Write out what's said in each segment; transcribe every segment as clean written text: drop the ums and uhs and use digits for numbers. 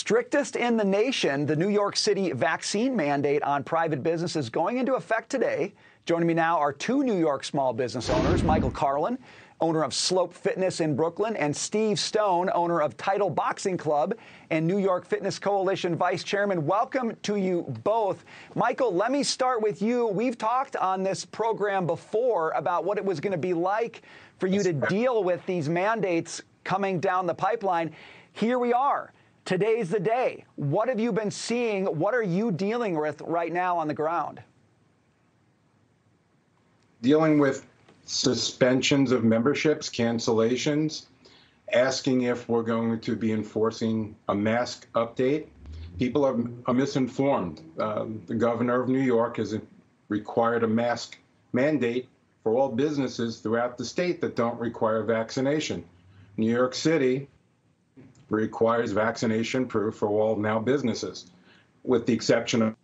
strictest in the nation, the New York City vaccine mandate on private businesses going into effect today. Joining me now are two New York small business owners, Michael Carlin, owner of Slope Fitness in Brooklyn, and Steve Stone, owner of Title Boxing Club and New York Fitness Coalition Vice Chairman. Welcome to you both. Michael, let me start with you. We've talked on this program before about what it was going to be like for you to deal with these mandates coming down the pipeline. Here we are. Today's the day. What have you been seeing? What are you dealing with right now on the ground? Dealing with suspensions of memberships, cancellations, asking if we're going to be enforcing a mask update. People are misinformed. The governor of New York has required a mask mandate for all businesses throughout the state that don't require vaccination. New York City requires vaccination proof for all now businesses, with the exception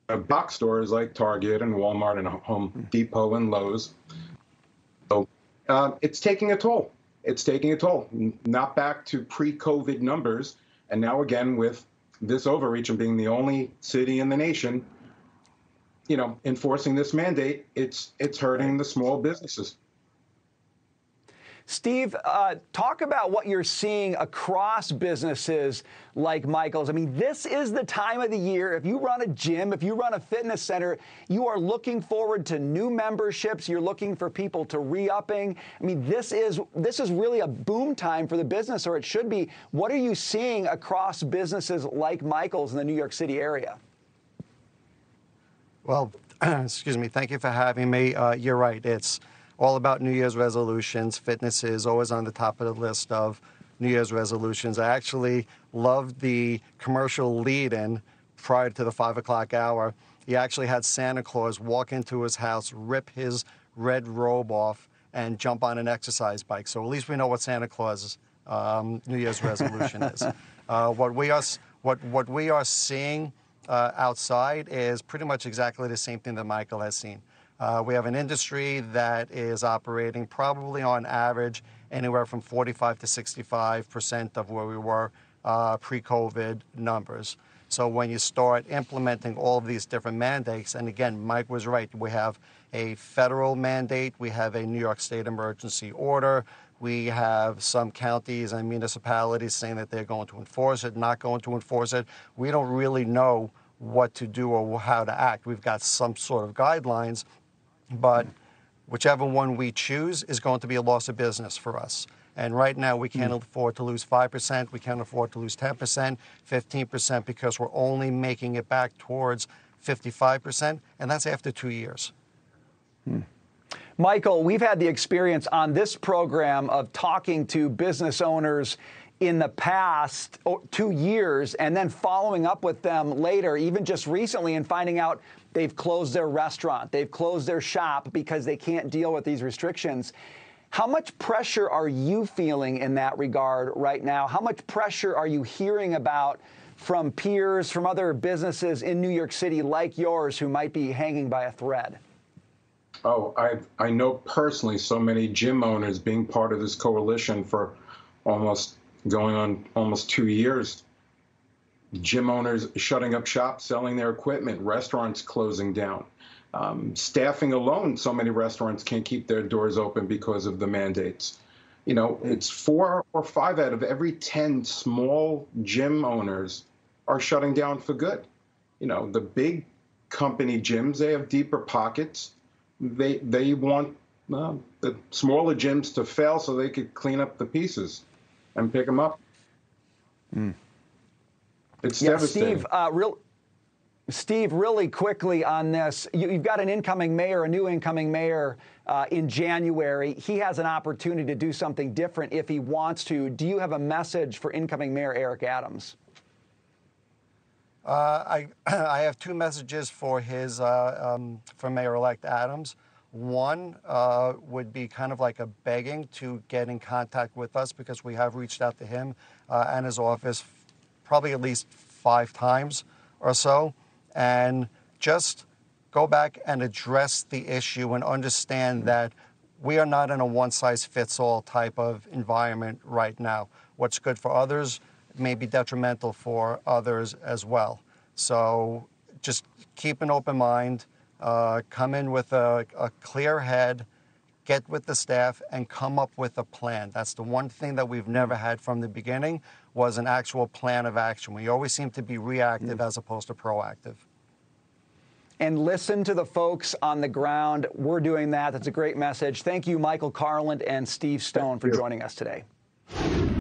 of box stores like Target and Walmart and Home Depot and Lowe's. So it's taking a toll. It's taking a toll. Not back to pre-COVID numbers. And now again, with this overreach and being the only city in the nation, enforcing this mandate, it's hurting the small businesses. Steve, talk about what you're seeing across businesses like Michael's. I mean, this is the time of the year. If you run a gym, if you run a fitness center, you are looking forward to new memberships. You're looking for people to re-upping. I mean, this is really a boom time for the business, or it should be. What are you seeing across businesses like Michael's in the New York City area? Well, excuse me. Thank you for having me. You're right. It's all about New Year's resolutions. Fitness is always on the top of the list of New Year's resolutions. I actually loved the commercial lead-in prior to the 5 o'clock hour. He actually had Santa Claus walk into his house, rip his red robe off, and jump on an exercise bike. So at least we know what Santa Claus's New Year's resolution is. What we are seeing outside is pretty much exactly the same thing that Michael has seen. We have an industry that is operating probably on average anywhere from 45 to 65% of where we were pre-COVID numbers. So when you start implementing all of these different mandates, and again, Mike was right, we have a federal mandate, we have a New York State emergency order, we have some counties and municipalities saying that they're going to enforce it, not going to enforce it. We don't really know what to do or how to act. We've got some sort of guidelines, but whichever one we choose is going to be a loss of business for us. And right now, we can't afford to lose 5%. We can't afford to lose 10%, 15%, because we're only making it back towards 55%, and that's after 2 years. Michael, we've had the experience on this program of talking to business owners in the past 2 years and then following up with them later, even just recently, and finding out they've closed their restaurant, they've closed their shop because they can't deal with these restrictions. How much pressure are you feeling in that regard right now? How much pressure are you hearing about from peers, from other businesses in New York City like yours who might be hanging by a thread? Oh, I know personally so many gym owners being part of this coalition for going on almost 2 years. Gym owners shutting up shop, selling their equipment, restaurants closing down. Staffing alone, so many restaurants can't keep their doors open because of the mandates. It's 4 or 5 out of every 10 small gym owners are shutting down for good. The big company gyms, they have deeper pockets. They want the smaller gyms to fail so they could clean up the pieces and pick them up. It's devastating. Steve, really quickly on this, you've got an incoming mayor, a new incoming mayor in January. He has an opportunity to do something different if he wants to. Do you have a message for incoming Mayor Eric Adams? I have 2 messages for for Mayor-elect Adams. One would be kind of like a begging to get in contact with us, because we have reached out to him and his office probably at least 5 times or so, and just go back and address the issue and understand that we are not in a one-size-fits-all type of environment right now. What's good for others may be detrimental for others as well. So just keep an open mind, come in with a clear head, get with the staff, and come up with a plan. That's the one thing that we've never had from the beginning, was an actual plan of action. We always seem to be reactive as opposed to proactive. And listen to the folks on the ground. We're doing that. That's a great message. Thank you, Michael Carlin and Steve Stone, for joining us today.